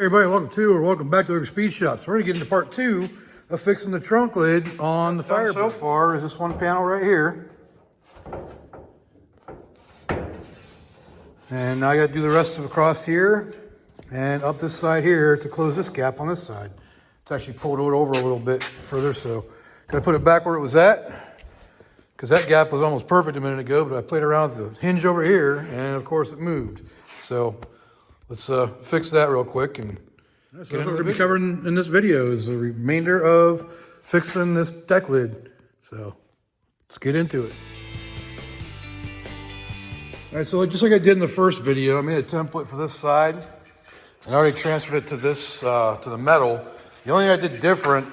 Hey everybody, welcome back to Every Speed Shop. So we're gonna get into part 2 of fixing the trunk lid on the Firebird. So far is this one panel right here. And now I gotta do the rest of across here and up this side here to close this gap on this side. It's actually pulled it over a little bit further, so gotta put it back where it was at, because that gap was almost perfect a minute ago, but I played around with the hinge over here and of course it moved. So let's fix that real quick. And that's what we're going to be covering in this video is the remainder of fixing this deck lid. So let's get into it. All right, so just like I did in the first video, I made a template for this side. And I already transferred it to this, to the metal. The only thing I did different,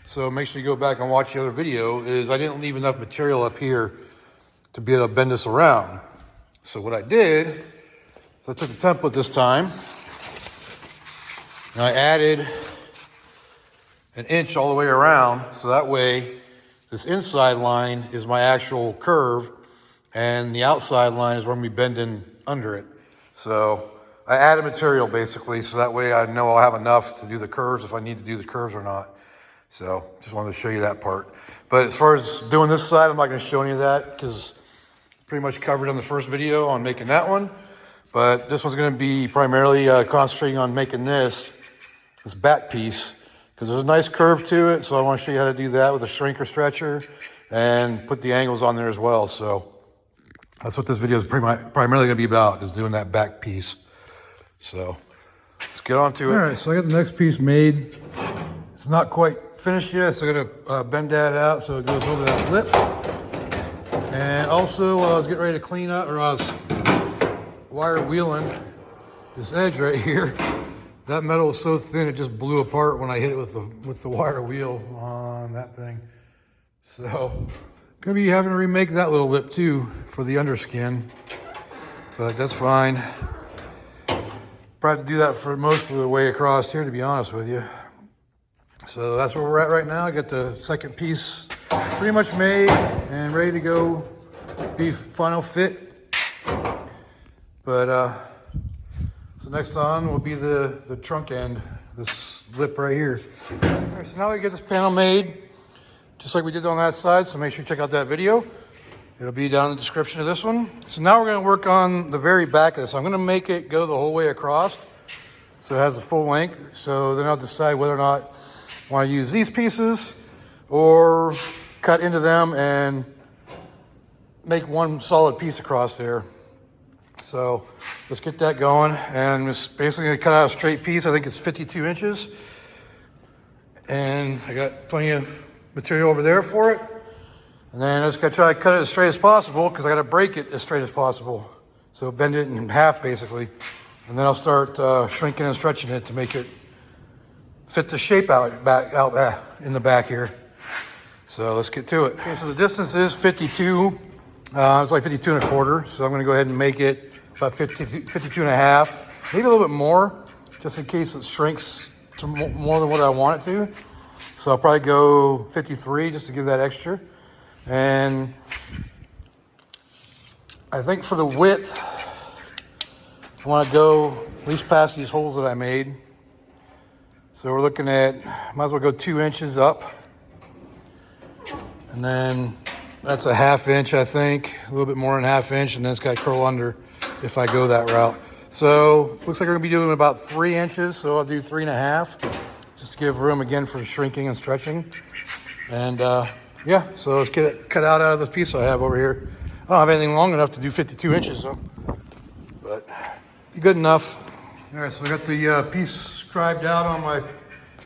so make sure you go back and watch the other video, is I didn't leave enough material up here to be able to bend this around. So what I did, so I took the template this time, and I added an inch all the way around, so that way this inside line is my actual curve, and the outside line is where I'm going to be bending under it. So I added material basically, so that way I know I'll have enough to do the curves if I need to do the curves or not. So just wanted to show you that part. But as far as doing this side, I'm not going to show any of that because pretty much covered on the first video on making that one. But this one's going to be primarily concentrating on making this back piece, because there's a nice curve to it. So I want to show you how to do that with a shrinker stretcher and put the angles on there as well. So that's what this video is primarily going to be about, is doing that back piece. So let's get on to it. All right, so I got the next piece made. It's not quite finished yet, so I got to bend that out so it goes over that lip. And also I was getting ready to clean up, or I was wire wheeling this edge right here. That metal was so thin it just blew apart when I hit it with the wire wheel on that thing. So gonna be having to remake that little lip too for the underskin, but that's fine. Probably have to do that for most of the way across here, to be honest with you. So that's where we're at right now. I got the second piece pretty much made and ready to go, be final fit. But so next on will be the trunk end, this lip right here. All right, so now we get this panel made, just like we did on that side. So make sure you check out that video. It'll be down in the description of this one. So now we're going to work on the very back of this. I'm going to make it go the whole way across, so it has the full length. So then I'll decide whether or not I want to use these pieces or cut into them and make one solid piece across there. So let's get that going, and I'm just basically gonna cut out a straight piece. I think it's 52 inches, and I got plenty of material over there for it. And then I just gotta try to cut it as straight as possible, because I gotta break it as straight as possible. So bend it in half basically, and then I'll start shrinking and stretching it to make it fit the shape out in the back here. So let's get to it. Okay, so the distance is 52. It's like 52 and a quarter. So I'm gonna go ahead and make it about 52 and a half, maybe a little bit more, just in case it shrinks to more than what I want it to. So I'll probably go 53 just to give that extra. And I think for the width, I want to go at least past these holes that I made. So we're looking at, might as well go 2 inches up. And then that's a ½ inch, I think, a little bit more than ½ inch, and then it's got to curl under if I go that route. So looks like we're gonna be doing about 3 inches, so I'll do 3.5, just to give room again for shrinking and stretching. And yeah, so let's get it cut out of this piece I have over here. I don't have anything long enough to do 52 inches, so, but good enough. All right, so I got the piece scribed out on my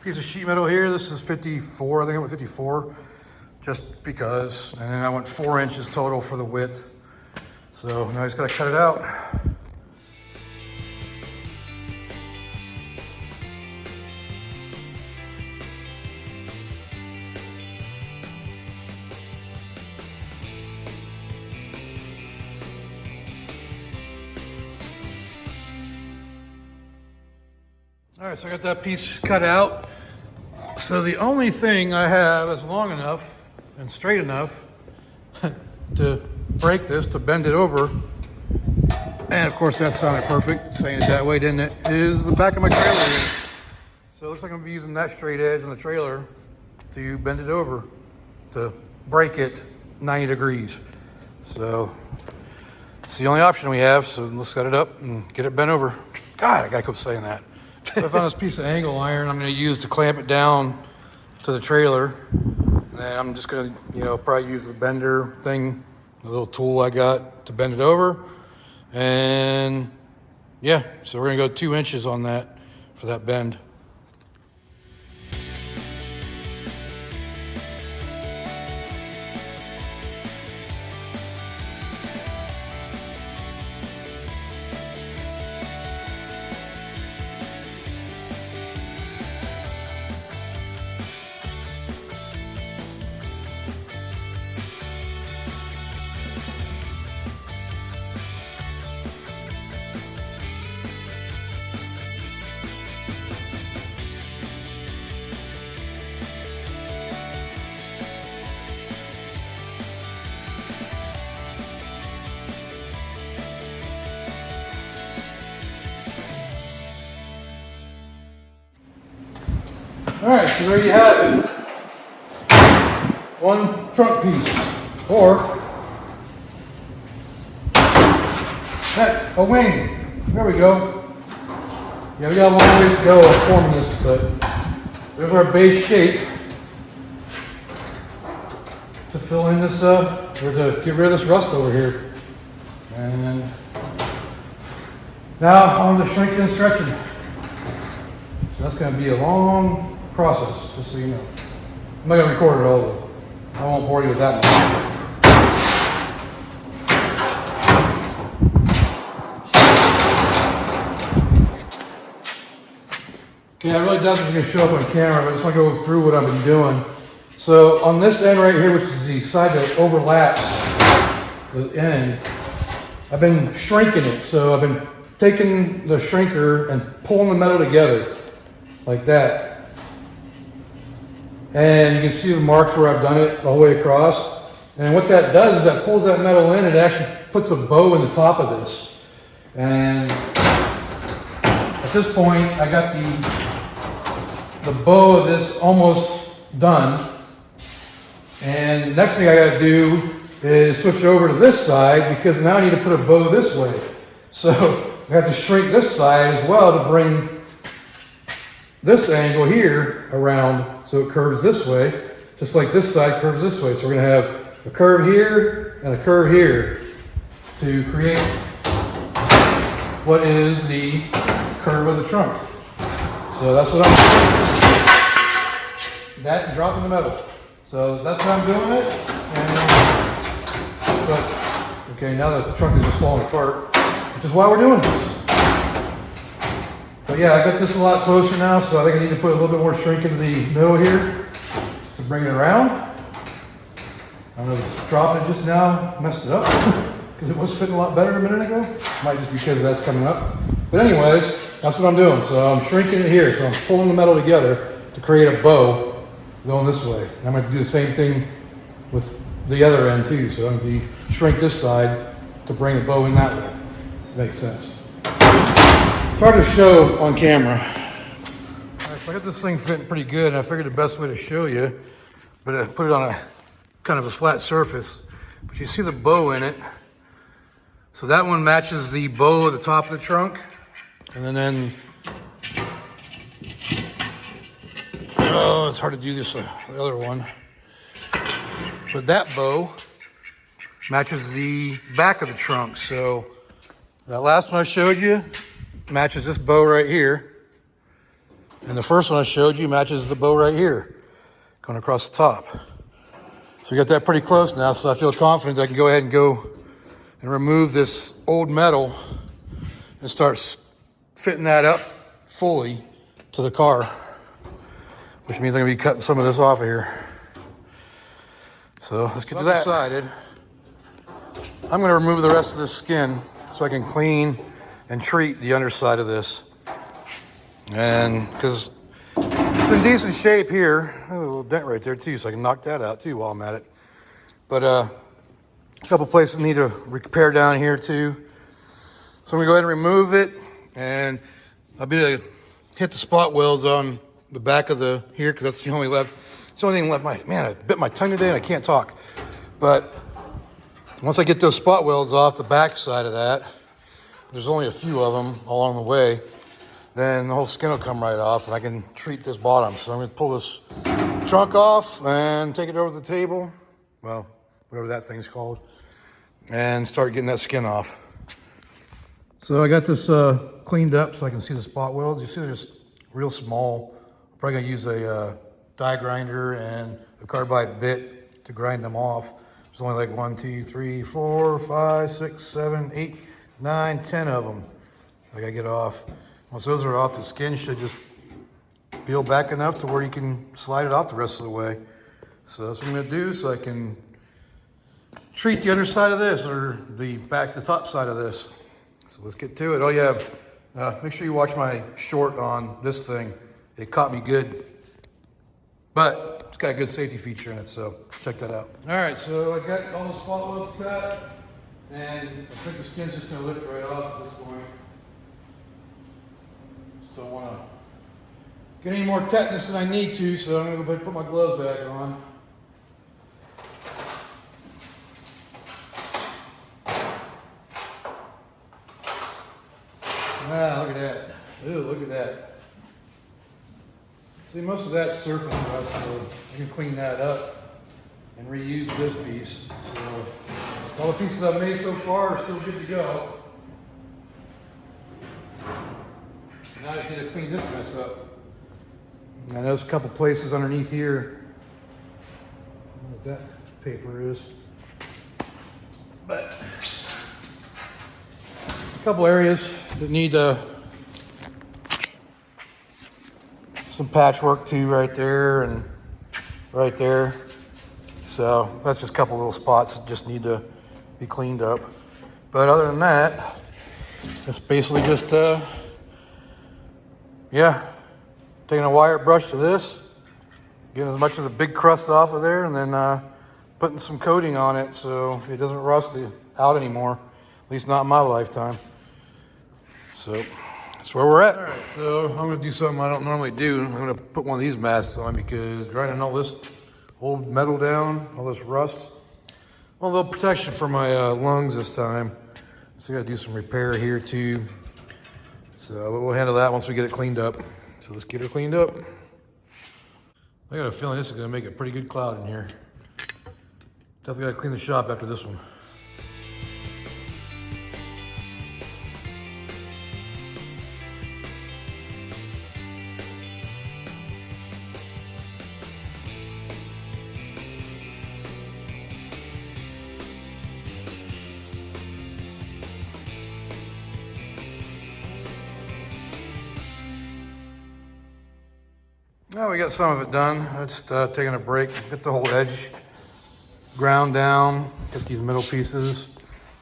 piece of sheet metal here. This is 54, I think I went 54. Just because, and then I went 4 inches total for the width. So now I just gotta cut it out. All right, so I got that piece cut out. So the only thing I have is long enough and straight enough to break this, to bend it over. And of course that sounded perfect, saying it that way, didn't it? Is the back of my trailer here. So it looks like I'm gonna be using that straight edge on the trailer to bend it over to break it 90 degrees. So it's the only option we have. So let's set it up and get it bent over. God, I gotta keep saying that. So I found this piece of angle iron I'm gonna use to clamp it down to the trailer. And I'm just gonna, probably use the bender thing, the little tool I got to bend it over. And yeah, so we're gonna go 2 inches on that for that bend. All right, so there you have it. One trunk piece, or heck, a wing. There we go. Yeah, we got a long way to go on forming this, but there's our base shape to fill in this, or to get rid of this rust over here. And now on to shrinking and stretching. So that's going to be a long process, just so you know. I'm not going to record it all though. I won't bore you with that much. Okay, I really doubt this is going to show up on camera, but I just want to go through what I've been doing. So on this end right here, which is the side that overlaps the end, I've been shrinking it. So I've been taking the shrinker and pulling the metal together like that. And you can see the marks where I've done it all the way across. And what that does is that pulls that metal in and it actually puts a bow in the top of this. And at this point, I got the bow of this almost done. And the next thing I gotta do is switch over to this side because now I need to put a bow this way. So I have to shrink this side as well to bring this angle here around so it curves this way, just like this side curves this way. So we're gonna have a curve here and a curve here to create what is the curve of the trunk. So that's what I'm doing. That and dropping the metal. So that's how I'm doing it. But okay, now that the trunk is just falling apart, which is why we're doing this. But yeah, I got this a lot closer now, so I think I need to put a little bit more shrink into the middle here just to bring it around. I don't know if it's dropping it just now messed it up because it was fitting a lot better a minute ago. Might just be because that's coming up. But anyways, that's what I'm doing. So I'm shrinking it here. So I'm pulling the metal together to create a bow going this way. And I'm going to do the same thing with the other end too. So I'm going to shrink this side to bring a bow in that way. Makes sense. It's hard to show on camera. All right, so I got this thing fitting pretty good, and I figured the best way to show you, but I put it on a kind of a flat surface. But you see the bow in it. So that one matches the bow at the top of the trunk. And then oh, it's hard to do this, the other one. But that bow matches the back of the trunk. So that last one I showed you matches this bow right here. And the first one I showed you matches the bow right here, going across the top. So we got that pretty close now, so I feel confident I can go ahead and go and remove this old metal and start fitting that up fully to the car, which means I'm gonna be cutting some of this off of here. So let's get to that. Decided I'm gonna remove the rest of this skin so I can clean and treat the underside of this. And because it's in decent shape here, a little dent right there too, so I can knock that out too while I'm at it. But a couple places need to repair down here too. So I'm gonna go ahead and remove it, and I'll be able to hit the spot welds on the back of the here because that's the only left. It's the only thing left. Man, I bit my tongue today and I can't talk. But once I get those spot welds off the back side of that, there's only a few of them along the way, then the whole skin will come right off and I can treat this bottom. So I'm going to pull this trunk off and take it over to the table, well, whatever that thing's called, and start getting that skin off. So I got this cleaned up so I can see the spot welds. You see they're just real small. I'm probably going to use a die grinder and a carbide bit to grind them off. There's only like 1, 2, 3, 4, 5, 6, 7, 8, 9, 10 of them I gotta get off. Once those are off, the skin should just peel back enough to where you can slide it off the rest of the way. So that's what I'm gonna do so I can treat the underside of this, or the top side of this. So let's get to it. Oh yeah, make sure you watch my short on this thing. It caught me good, but it's got a good safety feature in it, so check that out. All right, so I got all the spot welds cut, and I think the skin's just gonna lift right off at this point. Just don't wanna get any more tetanus than I need to, so I'm gonna go ahead and put my gloves back on. Ah, look at that. Ooh, look at that. See, most of that's surface rust, so I can clean that up and reuse this piece. So all the pieces I've made so far are still good to go. Now I just need to clean this mess up. And there's a couple places underneath here. I don't know what that paper is. But a couple areas that need some patchwork too, right there and right there. So that's just a couple little spots that just need to be cleaned up. But other than that, it's basically just, taking a wire brush to this, getting as much of the big crust off of there, and then putting some coating on it so it doesn't rust out anymore, at least not in my lifetime. So that's where we're at. All right, so I'm gonna do something I don't normally do. I'm gonna put one of these masks on because grinding all this old metal down, all this rust, well, a little protection for my lungs this time. So I gotta do some repair here too. So we'll handle that once we get it cleaned up. So let's get her cleaned up. I got a feeling this is gonna make a pretty good cloud in here. Definitely gotta clean the shop after this one. Well, we got some of it done. Just taking a break, get the whole edge ground down, get these middle pieces.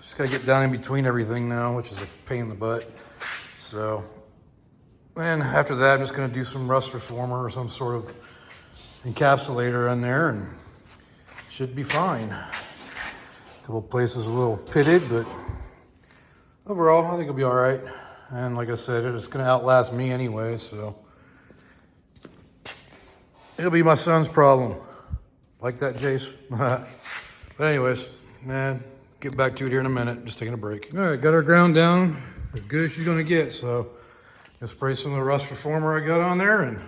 Just gotta get down in between everything now, which is a pain in the butt. So, and after that, I'm just gonna do some rust reformer or some sort of encapsulator in there and should be fine. A couple places a little pitted, but overall, I think it'll be all right. And like I said, it's gonna outlast me anyway, so. It'll be my son's problem. Like that, Jace? But anyways, man, get back to it here in a minute. Just taking a break. All right, got our ground down as good as she's gonna get. So, gonna spray some of the rust reformer I got on there, and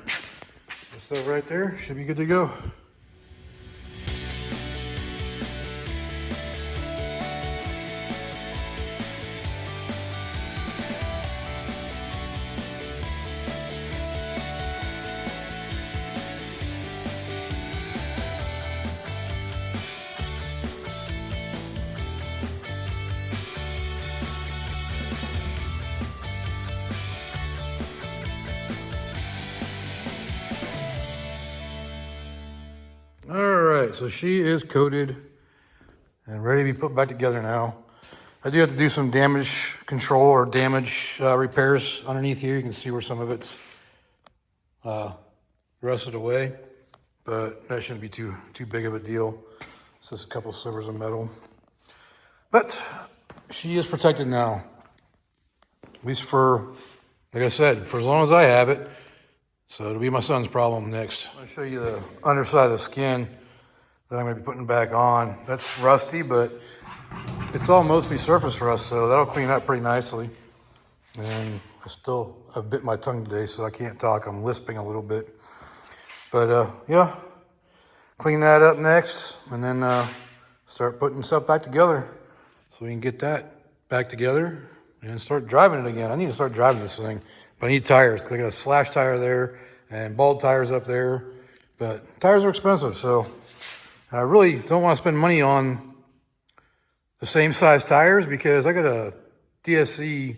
this stuff right there should be good to go. All right, so she is coated and ready to be put back together now. I do have to do some damage control or damage repairs underneath here. You can see where some of it's rusted away, but that shouldn't be too big of a deal. It's just a couple slivers of metal. But she is protected now, at least for, like I said, for as long as I have it. So it'll be my son's problem next. I'm gonna show you the underside of the skin that I'm gonna be putting back on. That's rusty, but it's all mostly surface rust, so that'll clean up pretty nicely. And I've bit my tongue today, so I can't talk. I'm lisping a little bit. But yeah, clean that up next, and then start putting stuff back together so we can get that back together and start driving it again. I need to start driving this thing, but I need tires because I got a slash tire there and bald tires up there. But tires are expensive, so I really don't want to spend money on the same size tires because I got a DSC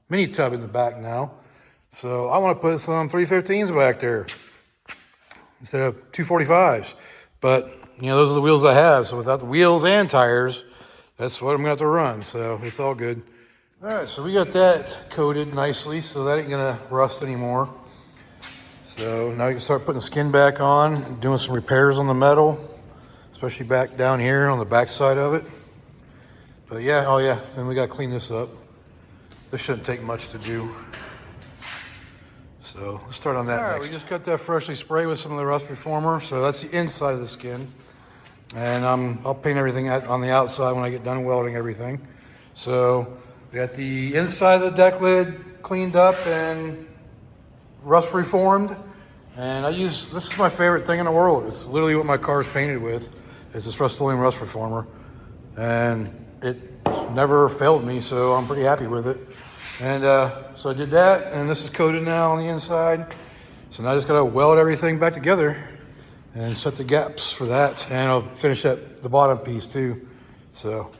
mini tub in the back now. So I want to put some 315s back there instead of 245s. But, you know, those are the wheels I have. So without the wheels and tires, that's what I'm going to have to run. So it's all good. All right, so we got that coated nicely, so that ain't going to rust anymore. So now you can start putting the skin back on, doing some repairs on the metal, especially back down here on the back side of it. But yeah, oh yeah, and we got to clean this up. This shouldn't take much to do. So let's start on that next. All right, we just got that freshly sprayed with some of the rust reformer. So that's the inside of the skin. And I'll paint everything on the outside when I get done welding everything. So we got the inside of the deck lid cleaned up and rust reformed. And this is my favorite thing in the world. It's literally what my car is painted with, is this Rust-Oleum rust reformer. And it's never failed me, so I'm pretty happy with it. And so I did that, and this is coated now on the inside. So now I just gotta weld everything back together and set the gaps for that. And I'll finish the bottom piece too. So,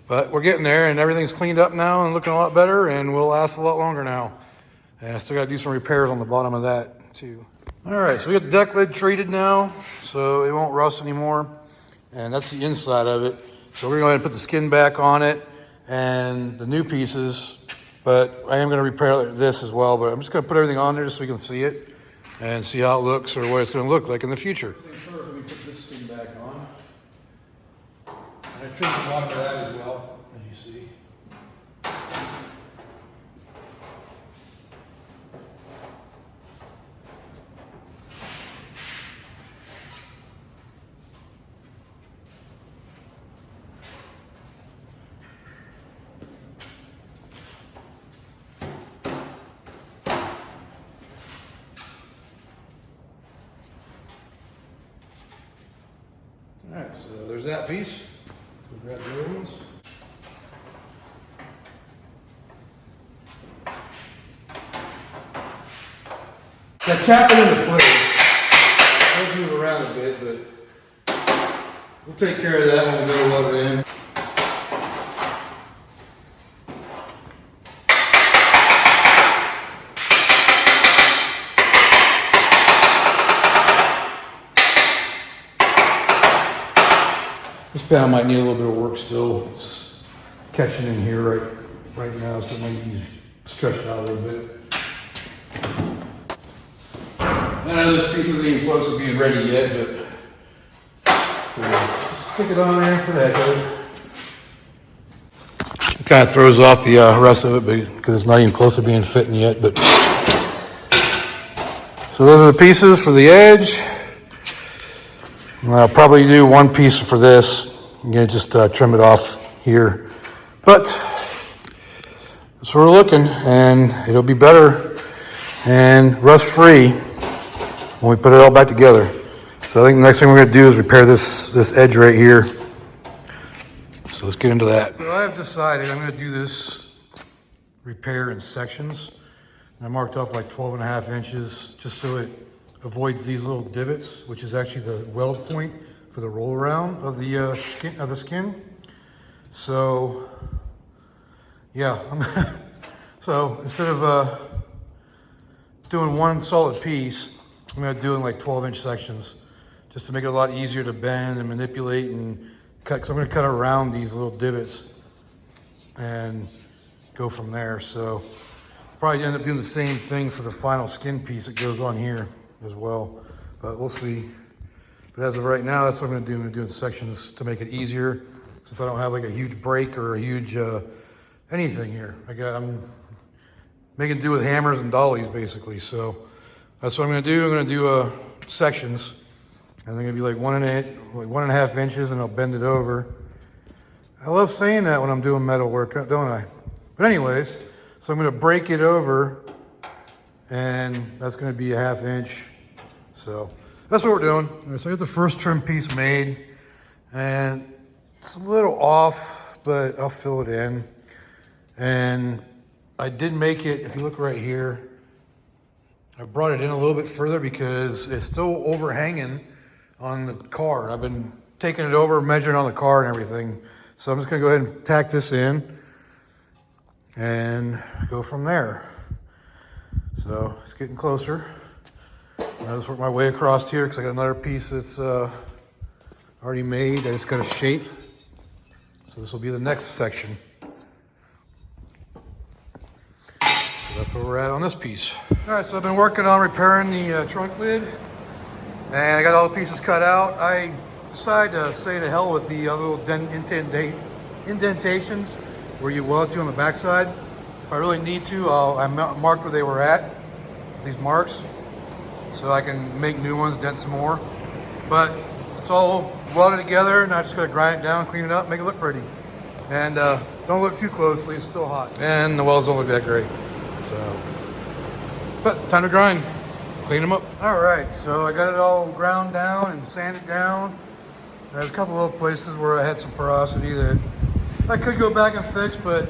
but we're getting there, and everything's cleaned up now and looking a lot better, and will last a lot longer now. And I still gotta do some repairs on the bottom of that too. All right, so we got the deck lid treated now, so it won't rust anymore. And that's the inside of it. So we're going to put the skin back on it and the new pieces. But I am going to repair this as well. But I'm just going to put everything on there just so you can see it and see how it looks or what it's going to look like in the future. First, let me put this skin back on. And I trimmed the bottom of that as well, as you see. All right, so there's that piece. We'll grab the other ones. Got tap it into place. Let's move around a bit, but we'll take care of that when we go weld it in. This panel might need a little bit of work still. It's catching in here right now, so it might be stretched out a little bit. I know this piece isn't even close to being ready yet, but just stick it on there for that. It kind of throws off the rest of it because it's not even close to being fitting yet. But so those are the pieces for the edge. I'll probably do one piece for this. You just trim it off here. But that's where we're looking, and it'll be better and rust-free when we put it all back together. So I think the next thing we're going to do is repair this edge right here. So let's get into that. So I have decided I'm going to do this repair in sections. I marked off like 12.5 inches just so it avoids these little divots, which is actually the weld point for the roll around of the skin. So yeah, so instead of doing one solid piece, I'm gonna do it in like 12-inch sections just to make it a lot easier to bend and manipulate and cut, because I'm gonna cut around these little divots and go from there. So probably end up doing the same thing for the final skin piece that goes on here as well, but we'll see. But as of right now, that's what I'm gonna do. I'm gonna do it in sections to make it easier, since I don't have like a huge break or a huge anything here. I'm making do with hammers and dollies basically. So That's what I'm gonna do. I'm gonna do sections. And they're gonna be like 1.5 inches, and I'll bend it over. I love saying that when I'm doing metal work, don't I? But anyways, so I'm gonna break it over, and that's gonna be 1/2 inch. So that's what we're doing. All right, so I got the first trim piece made, and it's a little off, but I'll fill it in. And I did make it, if you look right here, I brought it in a little bit further because it's still overhanging on the car. I've been taking it over, measuring on the car and everything. So I'm just gonna go ahead and tack this in and go from there. So it's getting closer. I'll just work my way across here because I got another piece that's already made. I just got a shape. So this will be the next section. So that's where we're at on this piece. All right, so I've been working on repairing the trunk lid, and I got all the pieces cut out. I decided to say to hell with the little indentations where you weld to on the backside. If I really need to, I marked where they were at with these marks, so I can make new ones, dent some more. But it's all welded together, and I just gotta grind it down, clean it up, make it look pretty. And don't look too closely, it's still hot. And the welds don't look that great. So, but time to grind, clean them up. All right, so I got it all ground down and sanded down. There's a couple of places where I had some porosity that I could go back and fix, but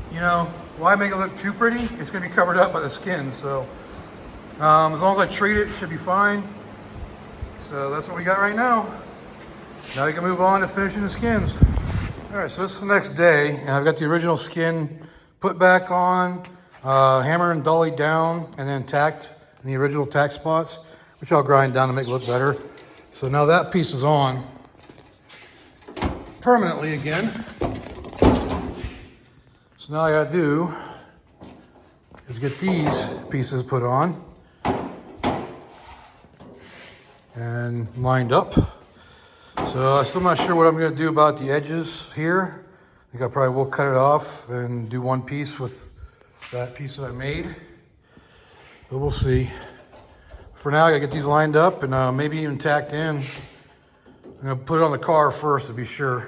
you know, why make it look too pretty? It's gonna be covered up by the skin, so as long as I treat it, it should be fine. So that's what we got right now. Now we can move on to finishing the skins. All right, so this is the next day, and I've got the original skin put back on, hammer and dolly down, and then tacked in the original tack spots, which I'll grind down to make it look better. So now that piece is on permanently again. So now all I gotta do is get these pieces put on and lined up. So I'm still not sure what I'm gonna do about the edges here. I think I probably will cut it off and do one piece with that piece that I made, but we'll see. For now, I gotta get these lined up and maybe even tacked in. I'm gonna put it on the car first to be sure,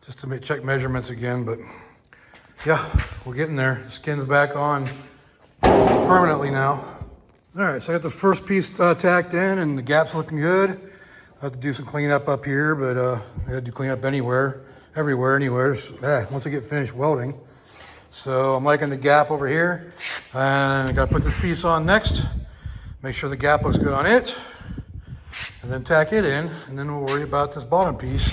just to check measurements again, but yeah, we're getting there. The skin's back on permanently now. All right, so I got the first piece tacked in, and the gap's looking good. I have to do some cleanup up here, but I gotta do cleanup everywhere, anywhere. Once I get finished welding. So I'm liking the gap over here, and I gotta put this piece on next. Make sure the gap looks good on it, and then tack it in, and then we'll worry about this bottom piece,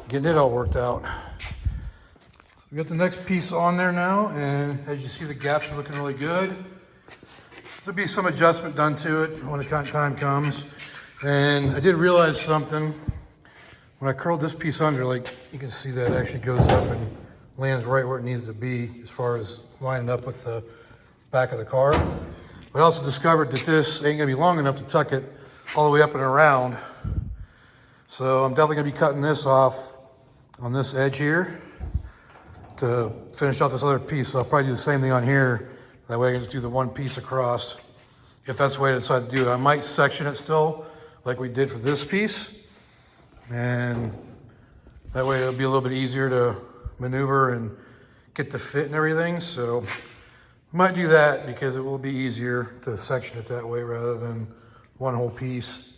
getting it all worked out. So we got the next piece on there now, and as you see, the gaps are looking really good. There'll be some adjustment done to it when the time comes. And I did realize something. When I curled this piece under, like you can see that it actually goes up and lands right where it needs to be as far as lining up with the back of the car. But I also discovered that this ain't gonna be long enough to tuck it all the way up and around. So I'm definitely gonna be cutting this off on this edge here to finish off this other piece. So I'll probably do the same thing on here. That way I can just do the one piece across, if that's the way I decide to do it. I might section it still, like we did for this piece. And that way it'll be a little bit easier to maneuver and get the fit and everything. So I might do that because it will be easier to section it that way rather than one whole piece.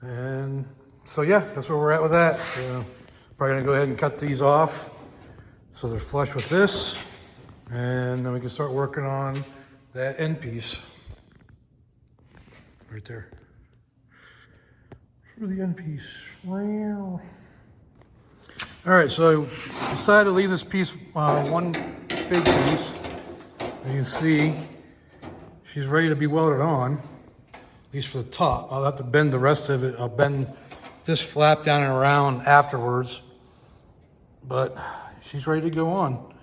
And so yeah, that's where we're at with that. So probably gonna go ahead and cut these off so they're flush with this. And then we can start working on that end piece right there. For the end piece. Wow. All right, so I decided to leave this piece one big piece. As you can see, she's ready to be welded on, at least for the top. I'll have to bend the rest of it. I'll bend this flap down and around afterwards, but she's ready to go on.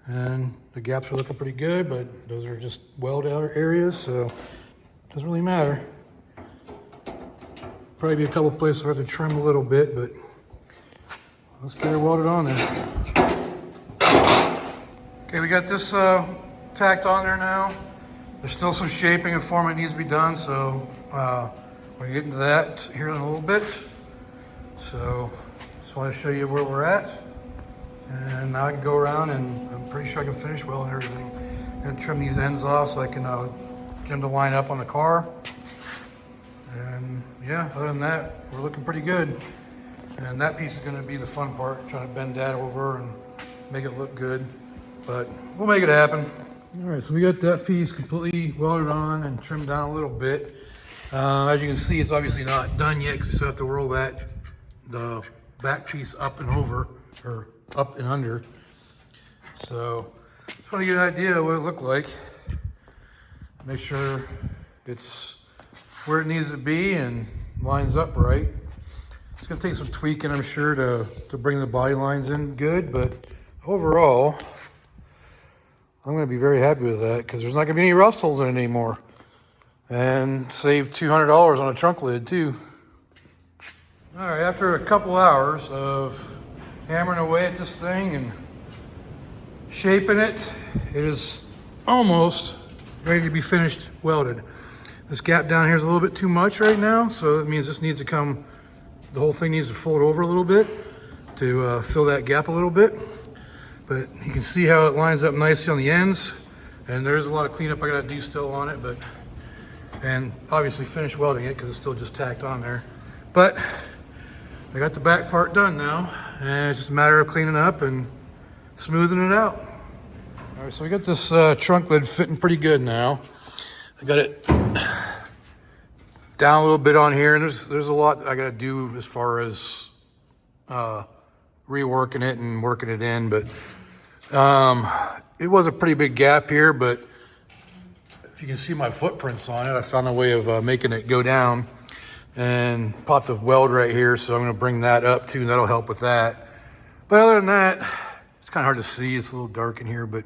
And the gaps are looking pretty good, but those are just weld out areas, so it doesn't really matter. Probably be a couple places where I have to trim a little bit, but let's get her welded on there. Okay, we got this tacked on there now. There's still some shaping and forming that needs to be done, so we're gonna get into that here in a little bit. So just want to show you where we're at. And now I can go around and I'm pretty sure I can finish welding everything. I'm gonna trim these ends off so I can get them to line up on the car. And yeah, other than that, we're looking pretty good. And that piece is gonna be the fun part, trying to bend that over and make it look good. But we'll make it happen. All right, so we got that piece completely welded on and trimmed down a little bit. As you can see, it's obviously not done yet because we still have to roll the back piece up and over, or up and under. So just want to get an idea of what it looked like. Make sure it's where it needs to be and lines up right. It's gonna take some tweaking, I'm sure, to bring the body lines in good, but overall, I'm gonna be very happy with that because there's not gonna be any rust holes in it anymore. And save $200 on a trunk lid too. All right, after a couple hours of hammering away at this thing and shaping it, it is almost ready to be finished welded. This gap down here is a little bit too much right now, so that means this needs to come, the whole thing needs to fold over a little bit to fill that gap a little bit. But you can see how it lines up nicely on the ends, and there's a lot of cleanup I gotta do still on it, and obviously finish welding it because it's still just tacked on there. But I got the back part done now, and it's just a matter of cleaning up and smoothing it out. All right, so we got this trunk lid fitting pretty good now. I got it down a little bit on here, and there's a lot that I got to do as far as reworking it and working it in, but it was a pretty big gap here, but if you can see my footprints on it, I found a way of making it go down and popped a weld right here, so I'm going to bring that up too, and that'll help with that. But other than that, it's kind of hard to see. It's a little dark in here, but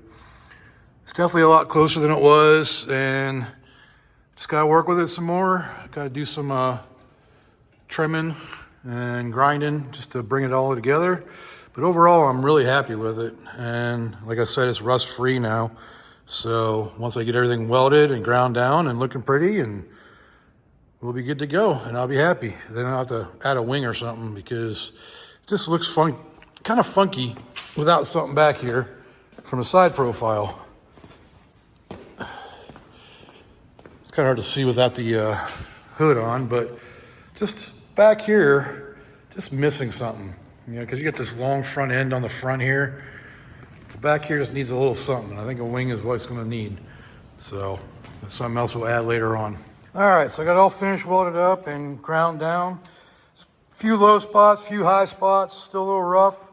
it's definitely a lot closer than it was, and just got to work with it some more. Got to do some trimming and grinding just to bring it all together. But overall, I'm really happy with it. And like I said, it's rust free now. So once I get everything welded and ground down and looking pretty, and we'll be good to go, and I'll be happy. Then I'll have to add a wing or something because it just looks fun, kind of funky without something back here from the side profile. It's kind of hard to see without the hood on, but just back here, just missing something, you know, because you got this long front end on the front here. The back here just needs a little something. I think a wing is what it's going to need. So that's something else we'll add later on. All right, so I got it all finished, welded up, and ground down. A few low spots, a few high spots, still a little rough,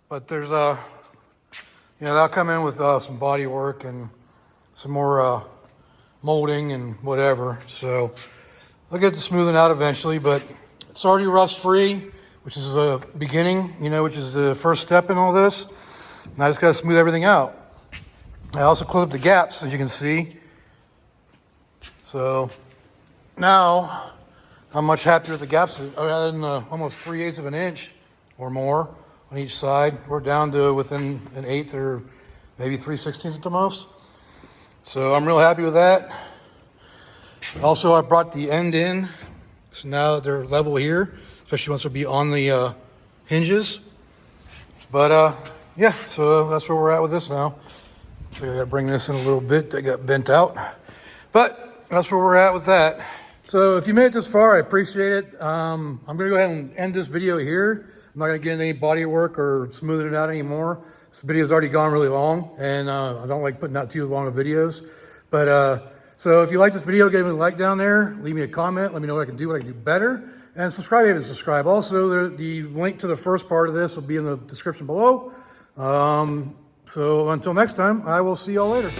but there's you know, that'll come in with some body work and some more molding and whatever. So I'll get to smoothing out eventually, but it's already rust free, which is a beginning, you know, which is the first step in all this. And I just got to smooth everything out. I also closed up the gaps, as you can see. So now I'm much happier with the gaps. I added almost 3/8 of an inch or more on each side. We're down to within an 1/8 or maybe 3/16 at the most. So I'm real happy with that. Also, I brought the end in, so now they're level here, especially once they'll be on the hinges. But yeah, so that's where we're at with this now. So I got to bring this in a little bit. That got bent out, but that's where we're at with that. So if you made it this far, I appreciate it. I'm going to go ahead and end this video here. I'm not going to get into any body work or smoothing it out anymore. This video's already gone really long, and I don't like putting out too long of videos. But so if you like this video, give me a like down there. Leave me a comment. Let me know what I can do better. And subscribe if you haven't subscribed. Also, the link to the first part of this will be in the description below. So until next time, I will see y'all later.